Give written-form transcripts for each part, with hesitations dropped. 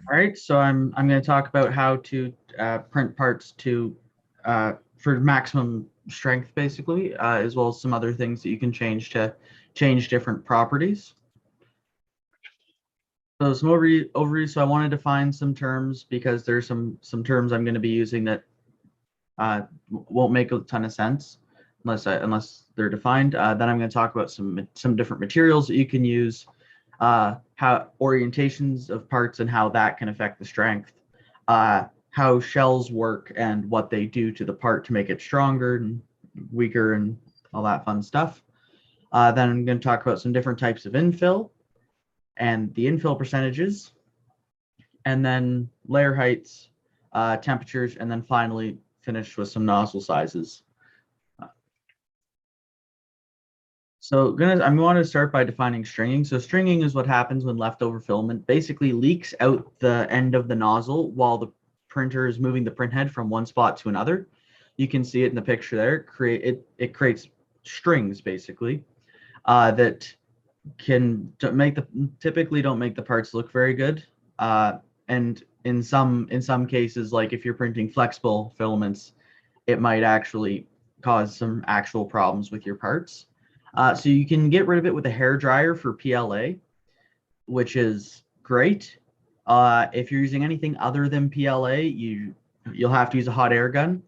All right, so I'm going to talk about how to print parts to for maximum strength, basically, as well as some other things that you can change to change different properties. So some overview. So I wanted to find some terms because there's some terms I'm going to be using that won't make a ton of sense unless they're defined. Then I'm going to talk about some different materials that you can use, how orientations of parts and how that can affect the strength, how shells work and what they do to the part to make it stronger and weaker and all that fun stuff. Then I'm going to talk about some different types of infill and the infill percentages, and then layer heights, temperatures, and then finally finish with some nozzle sizes. So I'm going to start by defining stringing. So stringing is what happens when leftover filament basically leaks out the end of the nozzle while the printer is moving the print head from one spot to another. You can see it in the picture there. It creates strings basically that can typically don't make the parts look very good. And in some cases, like if you're printing flexible filaments, it might actually cause some actual problems with your parts. So you can get rid of it with a hair dryer for PLA, which is great. If you're using anything other than PLA, you'll have to use a hot air gun.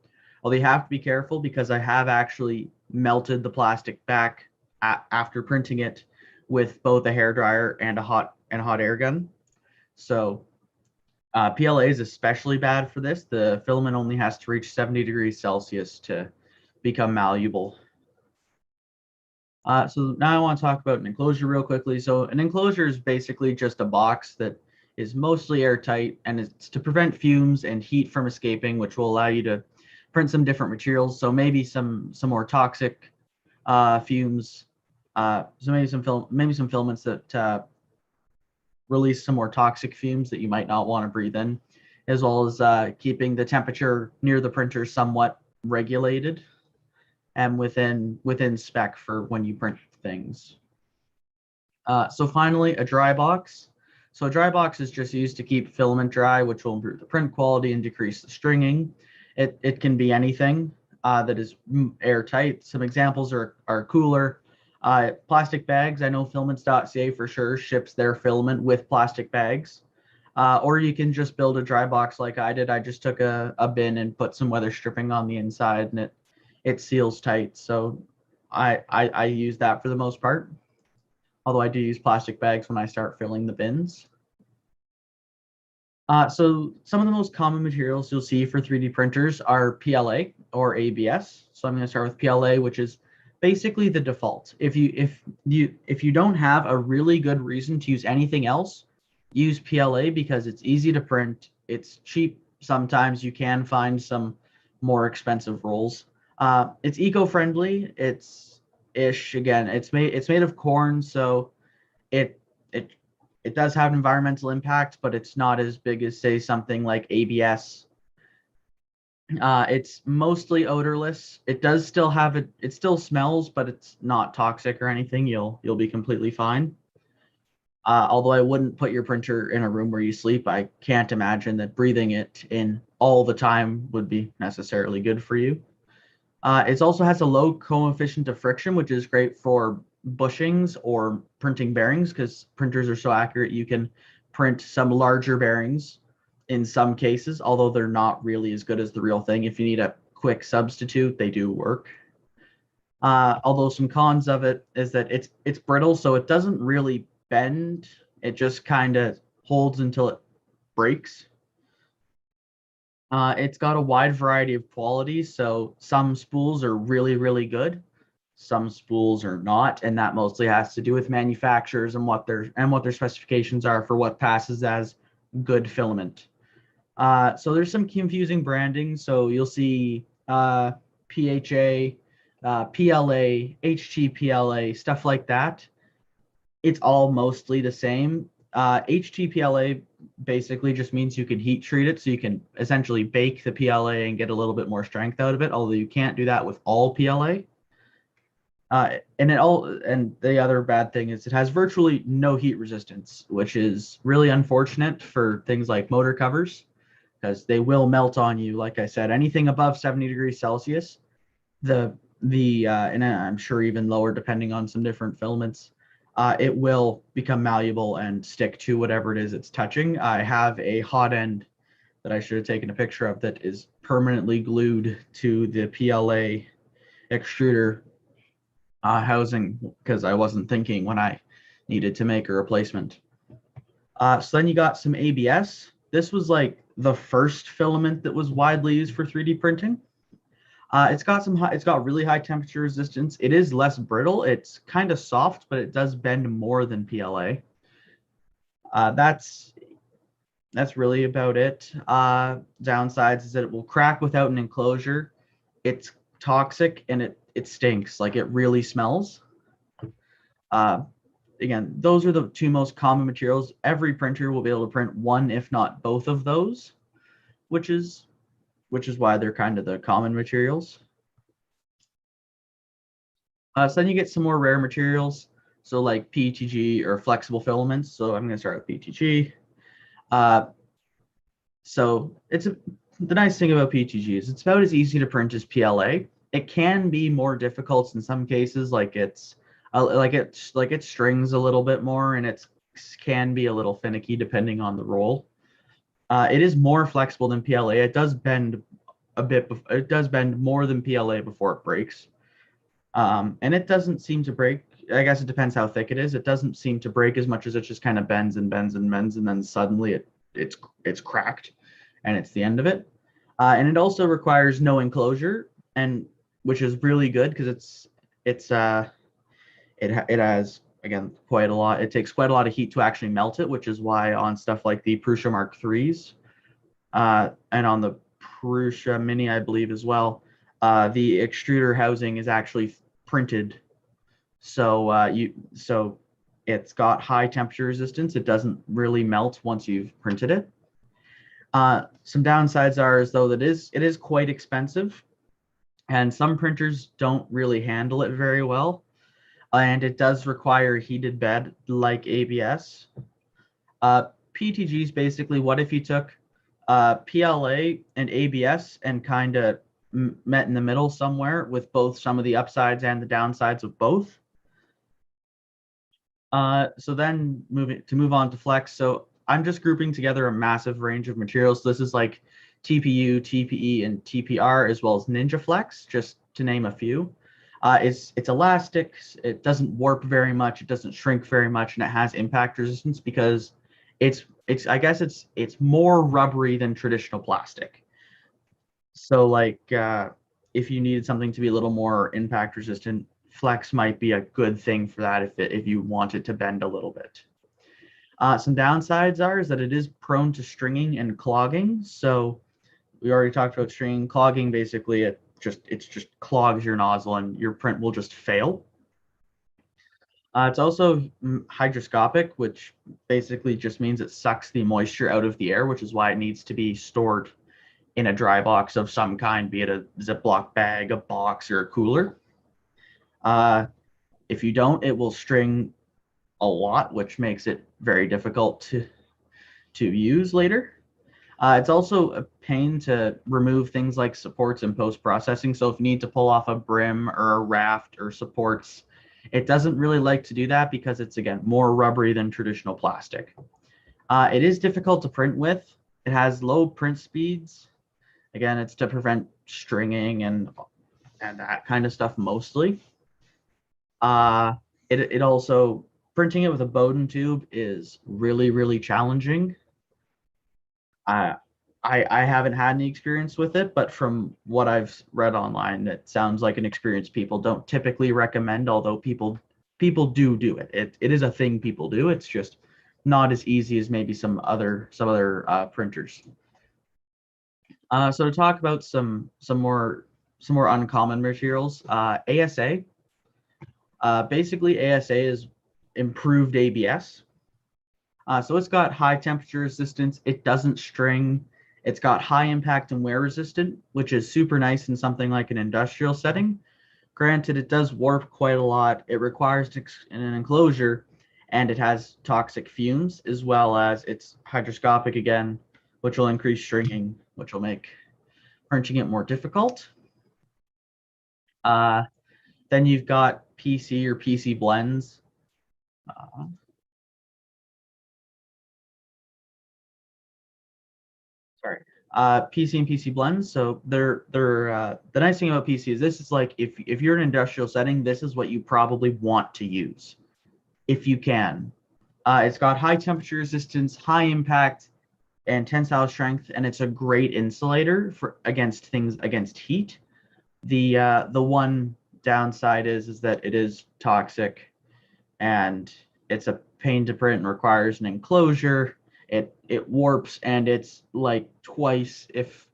Although you have to be careful because I have actually melted the plastic back after printing it with both a hair dryer and a hot air gun. So PLA is especially bad for this. The filament only has to reach 70 degrees Celsius to become malleable. So now I want to talk about an enclosure real quickly. So an enclosure is basically just a box that is mostly airtight, and it's to prevent fumes and heat from escaping, which will allow you to print some different materials. So maybe some more toxic fumes. So maybe some filaments that release some more toxic fumes that you might not want to breathe in, as well as keeping the temperature near the printer somewhat regulated and within spec for when you print things. So finally, a dry box. So a dry box is just used to keep filament dry, which will improve the print quality and decrease the stringing. It can be anything that is airtight. Some examples are cooler. Plastic bags. I know filaments.ca for sure ships their filament with plastic bags. Or you can just build a dry box like I did. I just took a bin and put some weather stripping on the inside, and it seals tight. So I use that for the most part. Although I do use plastic bags when I start filling the bins. So some of the most common materials you'll see for 3D printers are PLA or ABS. So I'm going to start with PLA, which is basically the default. If you don't have a really good reason to use anything else, use PLA because it's easy to print. It's cheap. Sometimes you can find some more expensive rolls. It's eco-friendly. It's made of corn, so it does have an environmental impact, but it's not as big as say something like ABS. It's mostly odorless. It does still have it. It still smells, but it's not toxic or anything. You'll be completely fine. Although I wouldn't put your printer in a room where you sleep. I can't imagine that breathing it in all the time would be necessarily good for you. It also has a low coefficient of friction, which is great for bushings or printing bearings because printers are so accurate you can print some larger bearings in some cases, although they're not really as good as the real thing. If you need a quick substitute, they do work. Although some cons of it is that it's brittle, so it doesn't really bend. It just kind of holds until it breaks. It's got a wide variety of qualities, so some spools are really, really good. Some spools are not, and that mostly has to do with manufacturers and what their specifications are for what passes as good filament. So there's some confusing branding. So you'll see PHA, PLA, HTPLA, stuff like that. It's all mostly the same. HTPLA basically just means you can heat treat it, so you can essentially bake the PLA and get a little bit more strength out of it, although you can't do that with all PLA. And the other bad thing is it has virtually no heat resistance, which is really unfortunate for things like motor covers because they will melt on you. Like I said, anything above 70 degrees Celsius, and I'm sure even lower depending on some different filaments, it will become malleable and stick to whatever it is it's touching. I have a hot end that I should have taken a picture of that is permanently glued to the PLA extruder housing because I wasn't thinking when I needed to make a replacement. So then you got some ABS. This was like the first filament that was widely used for 3D printing. It's got really high temperature resistance. It is less brittle. It's kind of soft, but it does bend more than PLA. That's really about it. Downsides is that it will crack without an enclosure. It's toxic and it stinks. Like it really smells. Again, those are the two most common materials. Every printer will be able to print one, if not both of those, which is why they're kind of the common materials. So then you get some more rare materials, so like Petg or flexible filaments. So I'm going to start with Petg. So the nice thing about Petg is it's about as easy to print as PLA. It can be more difficult in some cases, like it strings a little bit more, and it can be a little finicky depending on the roll. It is more flexible than PLA. It does bend a bit. It does bend more than PLA before it breaks, and it doesn't seem to break. I guess it depends how thick it is. It doesn't seem to break as much as it just kind of bends and bends and bends, and then suddenly it's cracked, and it's the end of it. And it also requires no enclosure, and which is really good because it has, again, quite a lot. It takes quite a lot of heat to actually melt it, which is why on stuff like the Prusa Mark IIIs and on the Prusa Mini, I believe as well, the extruder housing is actually printed. So it's got high temperature resistance. It doesn't really melt once you've printed it. Some downsides are as though it is quite expensive, and some printers don't really handle it very well. And it does require heated bed like ABS. Petg is basically what if you took PLA and ABS and kind of met in the middle somewhere with both some of the upsides and the downsides of both. So then move on to flex. So I'm just grouping together a massive range of materials. This is like TPU, TPE, and TPR, as well as Ninja Flex, just to name a few. It's elastic. It doesn't warp very much. It doesn't shrink very much, and it has impact resistance because it's more rubbery than traditional plastic. So like if you needed something to be a little more impact resistant, flex might be a good thing for that if you want it to bend a little bit. Some downsides is that it is prone to stringing and clogging. So we already talked about stringing. Clogging, basically it just clogs your nozzle and your print will just fail. It's also hygroscopic, which basically just means it sucks the moisture out of the air, which is why it needs to be stored in a dry box of some kind, be it a Ziploc bag, a box, or a cooler. If you don't, it will string a lot, which makes it very difficult to use later. It's also a pain to remove things like supports in post-processing. So if you need to pull off a brim or a raft or supports, it doesn't really like to do that because it's, again, more rubbery than traditional plastic. It is difficult to print with. It has low print speeds. Again, it's to prevent stringing and that kind of stuff mostly. It also, printing it with a Bowden tube is really, really challenging. I haven't had any experience with it, but from what I've read online, it sounds like an experience people don't typically recommend, although people do it. It is a thing people do. It's just not as easy as maybe some other printers. So to talk about some more uncommon materials, ASA. Basically, ASA is improved ABS. So it's got high temperature resistance. It doesn't string. It's got high impact and wear resistant, which is super nice in something like an industrial setting. Granted, it does warp quite a lot. It requires an enclosure, and it has toxic fumes, as well as it's hygroscopic again, which will increase stringing, which will make printing it more difficult. Uh, then you've got PC or PC blends. Uh, sorry. PC and PC blends. So they're the nice thing about PC is this is like if you're in an industrial setting, this is what you probably want to use if you can. It's got high temperature resistance, high impact, and tensile strength, and it's a great insulator for against heat. The one downside is that it is toxic, and it's a pain to print and requires an enclosure. It warps, and it's like twice if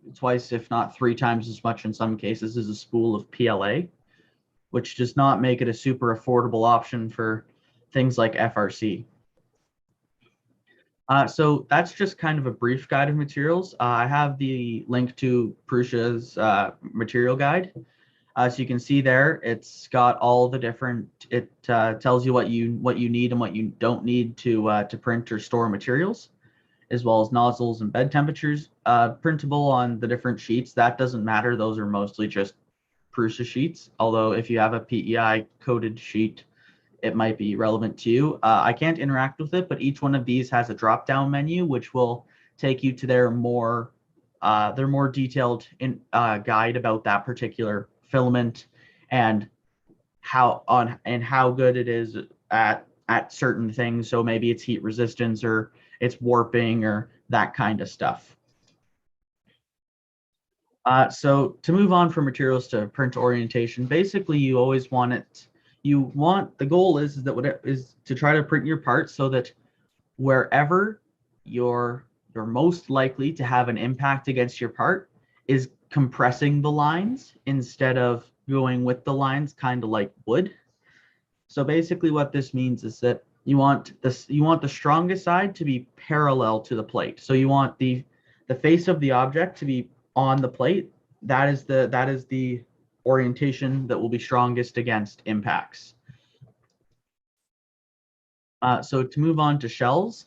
not three times as much in some cases as a spool of PLA, which does not make it a super affordable option for things like FRC. So that's just kind of a brief guide of materials. I have the link to Prusa's material guide. So you can see there, it's got all the different. It tells you what you need and what you don't need to print or store materials, as well as nozzles and bed temperatures. Printable on the different sheets. That doesn't matter. Those are mostly just Prusa sheets. Although if you have a PEI coded sheet, it might be relevant to you. I can't interact with it, but each one of these has a drop-down menu, which will take you to their more detailed guide about that particular filament and how good it is at certain things. So maybe it's heat resistance or it's warping or that kind of stuff. So to move on from materials to print orientation, basically you always want it. The goal is that what it is to try to print your part so that wherever you're most likely to have an impact against your part is compressing the lines instead of going with the lines, kind of like wood. So basically what this means is that you want the strongest side to be parallel to the plate. So you want the face of the object to be on the plate. That is the orientation that will be strongest against impacts. So to move on to shells,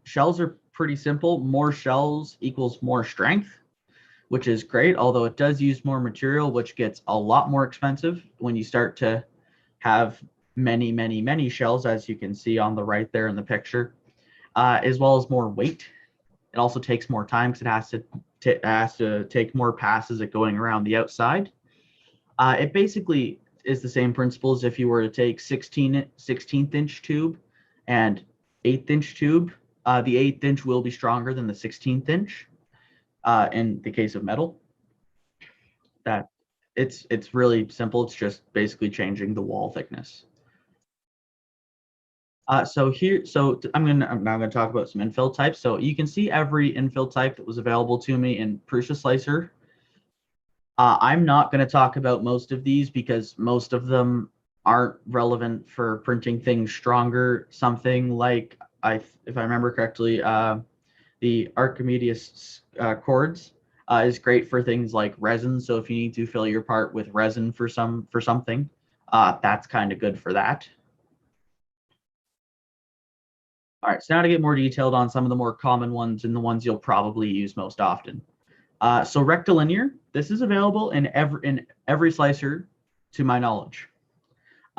shells are pretty simple. More shells equals more strength, which is great, although it does use more material, which gets a lot more expensive when you start to have many, many, many shells, as you can see on the right there in the picture, as well as more weight. It also takes more time because it has to take more passes at going around the outside. It basically is the same principle as if you were to take 16th inch tube and 8th inch tube. The 8th inch will be stronger than the 16th inch in the case of metal. That it's really simple. It's just basically changing the wall thickness. So I'm now gonna talk about some infill types. So you can see every infill type that was available to me in Prusa Slicer. I'm not going to talk about most of these because most of them aren't relevant for printing things stronger. Something like, if I remember correctly, the Archimedes cords is great for things like resin. So if you need to fill your part with resin for something, that's kind of good for that. All right, so now to get more detailed on some of the more common ones and the ones you'll probably use most often. So rectilinear, this is available in every slicer, to my knowledge.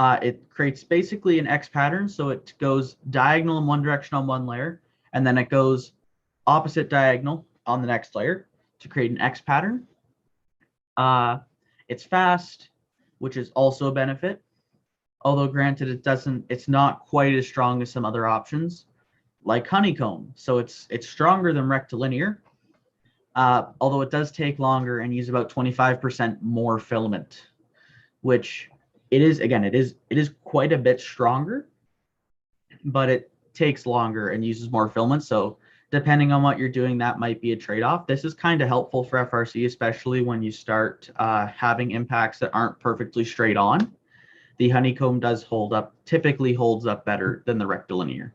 It creates basically an X pattern, so it goes diagonal in one direction on one layer, and then it goes opposite diagonal on the next layer to create an X pattern. It's fast, which is also a benefit. Although granted, it's not quite as strong as some other options, like honeycomb. So it's stronger than rectilinear. Although it does take longer and use about 25% more filament, which it is quite a bit stronger, but it takes longer and uses more filament. So depending on what you're doing, that might be a trade-off. This is kind of helpful for FRC, especially when you start having impacts that aren't perfectly straight on. The honeycomb typically holds up better than the rectilinear.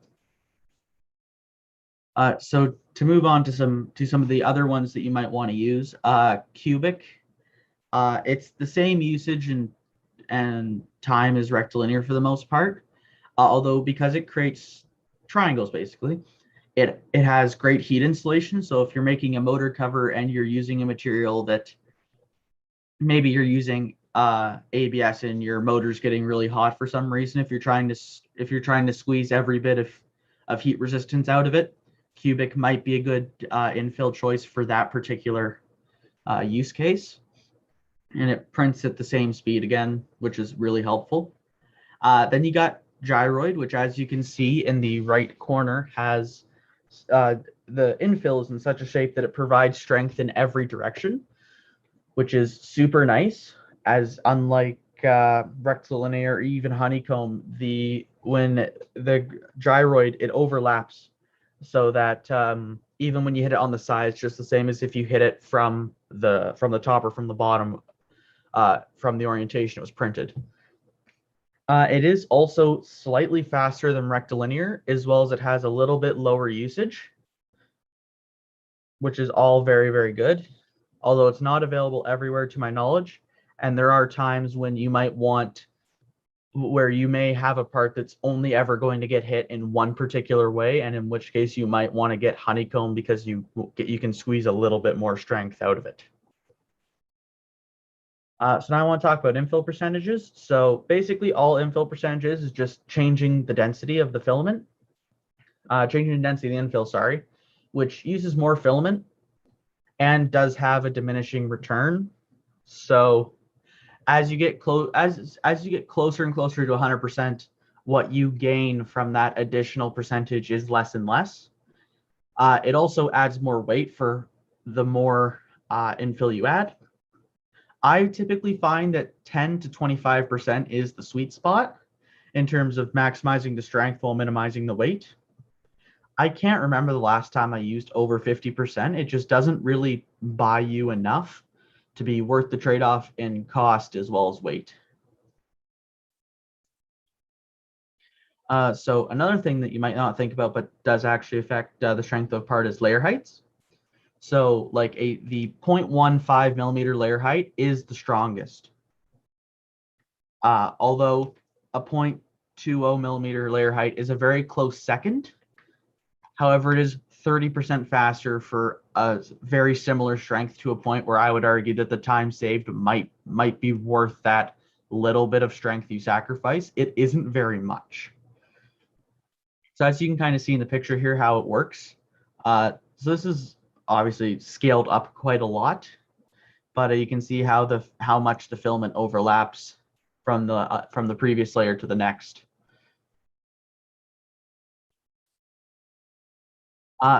So to move on to some of the other ones that you might want to use, cubic. It's the same usage and time as rectilinear for the most part, although because it creates triangles basically, it has great heat insulation. So if you're making a motor cover and you're using a material that maybe you're using ABS and your motor's getting really hot for some reason, if you're trying to squeeze every bit of heat resistance out of it, cubic might be a good infill choice for that particular use case. And it prints at the same speed again, which is really helpful. Then you got Gyroid, which, as you can see in the right corner, has the infill is in such a shape that it provides strength in every direction, which is super nice. As unlike rectilinear or even honeycomb, when the gyroid, it overlaps so that even when you hit it on the side, it's just the same as if you hit it from the top or from the bottom, from the orientation it was printed. It is also slightly faster than rectilinear, as well as it has a little bit lower usage, which is all very, very good. Although it's not available everywhere to my knowledge, and there are times when you might want, where you may have a part that's only ever going to get hit in one particular way, and in which case you might want to get honeycomb because you can squeeze a little bit more strength out of it. So now I want to talk about infill percentages. So basically all infill percentages is just changing the density of the filament, changing the density of the infill, sorry, which uses more filament and does have a diminishing return. So as you get as you get closer and closer to 100%, what you gain from that additional percentage is less and less. It also adds more weight for the more infill you add. I typically find that 10 to 25% is the sweet spot in terms of maximizing the strength while minimizing the weight. I can't remember the last time I used over 50%. It just doesn't really buy you enough to be worth the trade-off in cost as well as weight. So another thing that you might not think about but does actually affect the strength of a part is layer heights. So like the 0.15 millimeter layer height is the strongest. Although a 0.20 millimeter layer height is a very close second. However, it is 30% faster for a very similar strength, to a point where I would argue that the time saved might be worth that little bit of strength you sacrifice. It isn't very much. So as you can kind of see in the picture here how it works. So this is obviously scaled up quite a lot, but you can see how much the filament overlaps from the previous layer to the next.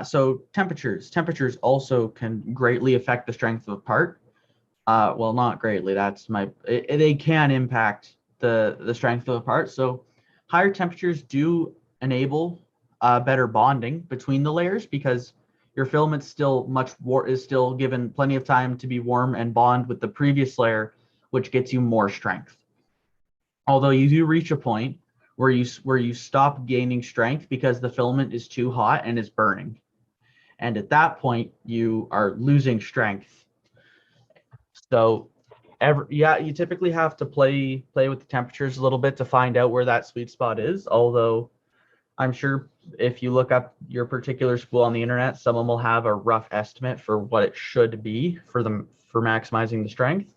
So temperatures also can greatly affect the strength of a part. Well, not greatly. They can impact the strength of a part. So higher temperatures do enable better bonding between the layers, because your filament is still given plenty of time to be warm and bond with the previous layer, which gets you more strength. Although you do reach a point where you stop gaining strength because the filament is too hot and is burning. And at that point, you are losing strength. So you typically have to play with the temperatures a little bit to find out where that sweet spot is. Although I'm sure if you look up your particular spool on the internet, someone will have a rough estimate for what it should be for maximizing the strength.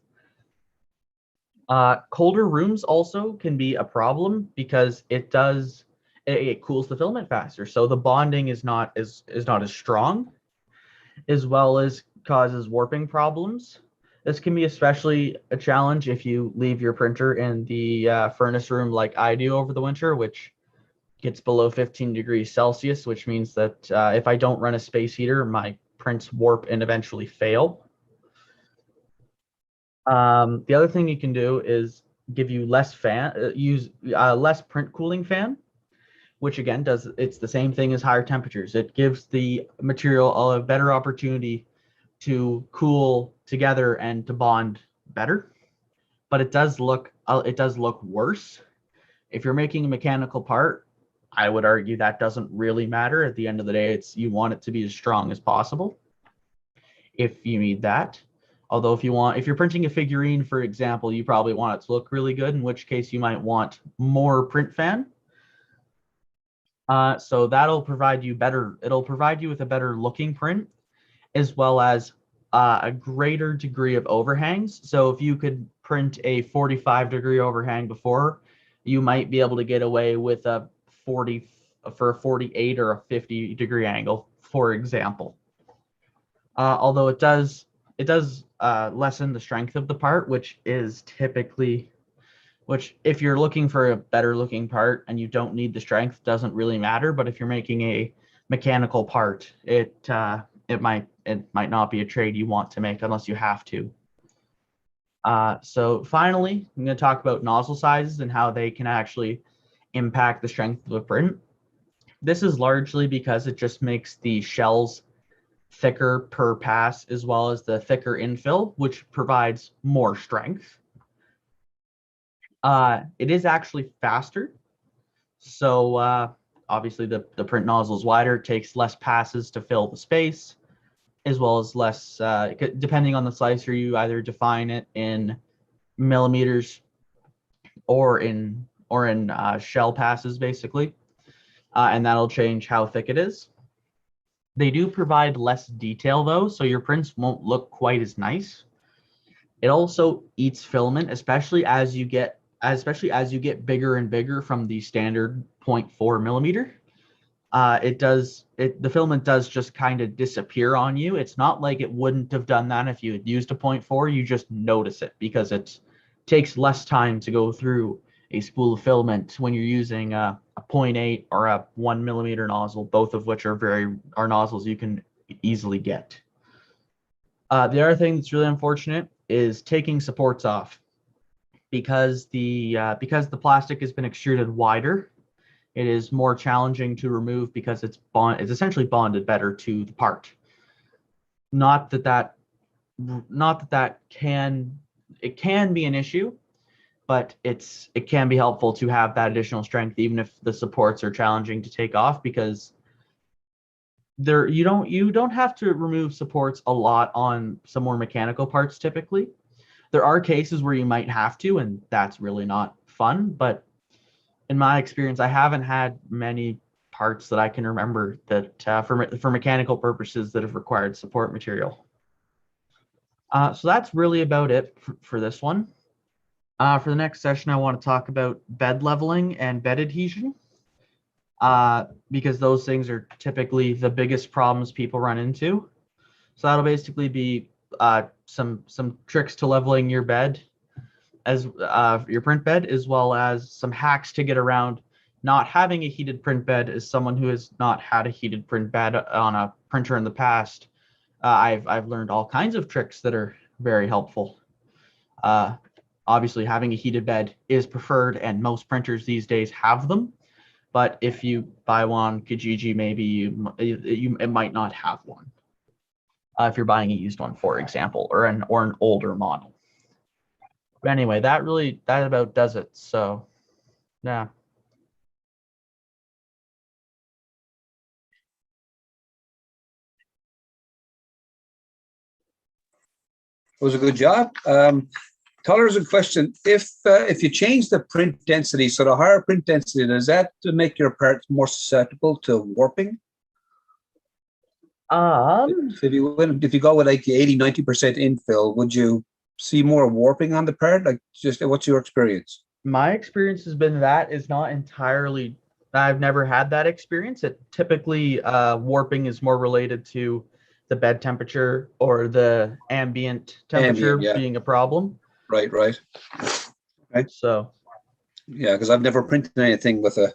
Colder rooms also can be a problem because it cools the filament faster, so the bonding is not as strong, as well as causes warping problems. This can be especially a challenge if you leave your printer in the furnace room like I do over the winter, which gets below 15 degrees Celsius, which means that if I don't run a space heater, my prints warp and eventually fail. The other thing you can do is give you use less print cooling fan, which again it's the same thing as higher temperatures. It gives the material a better opportunity to cool together and to bond better, but it does look worse. If you're making a mechanical part, I would argue that doesn't really matter. At the end of the day, you want it to be as strong as possible if you need that. Although if you're printing a figurine, for example, you probably want it to look really good, in which case you might want more print fan. So that'll provide you it'll provide you with a better looking print, as well as a greater degree of overhangs. So if you could print a 45-degree overhang before, you might be able to get away with a 40 for a 48 or a 50-degree angle, for example. Although it does lessen the strength of the part, which if you're looking for a better looking part and you don't need the strength, doesn't really matter. But if you're making a mechanical part, it might not be a trade you want to make unless you have to. So finally, I'm going to talk about nozzle sizes and how they can actually impact the strength of a print. This is largely because it just makes the shells thicker per pass, as well as the thicker infill, which provides more strength. It is actually faster. So obviously the print nozzle is wider, it takes less passes to fill the space, as well as less, depending on the slicer, you either define it in millimeters or in shell passes, basically. And that'll change how thick it is. They do provide less detail though, so your prints won't look quite as nice. It also eats filament, especially as you get bigger and bigger from the standard 0.4 millimeter. The filament does just kind of disappear on you. It's not like it wouldn't have done that if you had used a 0.4. You just notice it because it takes less time to go through a spool of filament when you're using a 0.8 or a 1 millimeter nozzle, both of which are nozzles you can easily get. The other thing that's really unfortunate is taking supports off, because the plastic has been extruded wider. It is more challenging to remove because it's essentially bonded better to the part. Not that can be an issue, but it can be helpful to have that additional strength, even if the supports are challenging to take off, because you don't have to remove supports a lot on some more mechanical parts typically. There are cases where you might have to, and that's really not fun, but in my experience, I haven't had many parts that I can remember that for mechanical purposes that have required support material. So that's really about it for this one. For the next session, I want to talk about bed leveling and bed adhesion, because those things are typically the biggest problems people run into. So that'll basically be some tricks to leveling your bed, as your print bed, as well as some hacks to get around not having a heated print bed. As someone who has not had a heated print bed on a printer in the past, I've learned all kinds of tricks that are very helpful. Obviously, having a heated bed is preferred, and most printers these days have them. But if you buy one Kijiji, maybe it might not have one. If you're buying a used one, for example, or an older model. But anyway, that about does it. So, yeah. It was a good job. Tyler's a question. If you change the print density, so the higher print density, does that to make your parts more susceptible to warping? If you go with like 80-90% infill, would you see more warping on the part? Like, just what's your experience? My experience has been that is not entirely. I've never had that experience. It typically warping is more related to the bed temperature or the ambient temperature being a problem. Right. So. Yeah, because I've never printed anything with a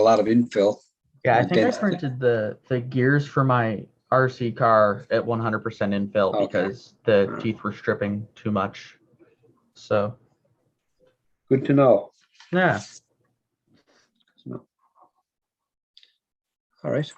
lot of infill. Yeah, I think I printed the gears for my RC car at 100% infill because the teeth were stripping too much. So. Good to know. Yeah. All right.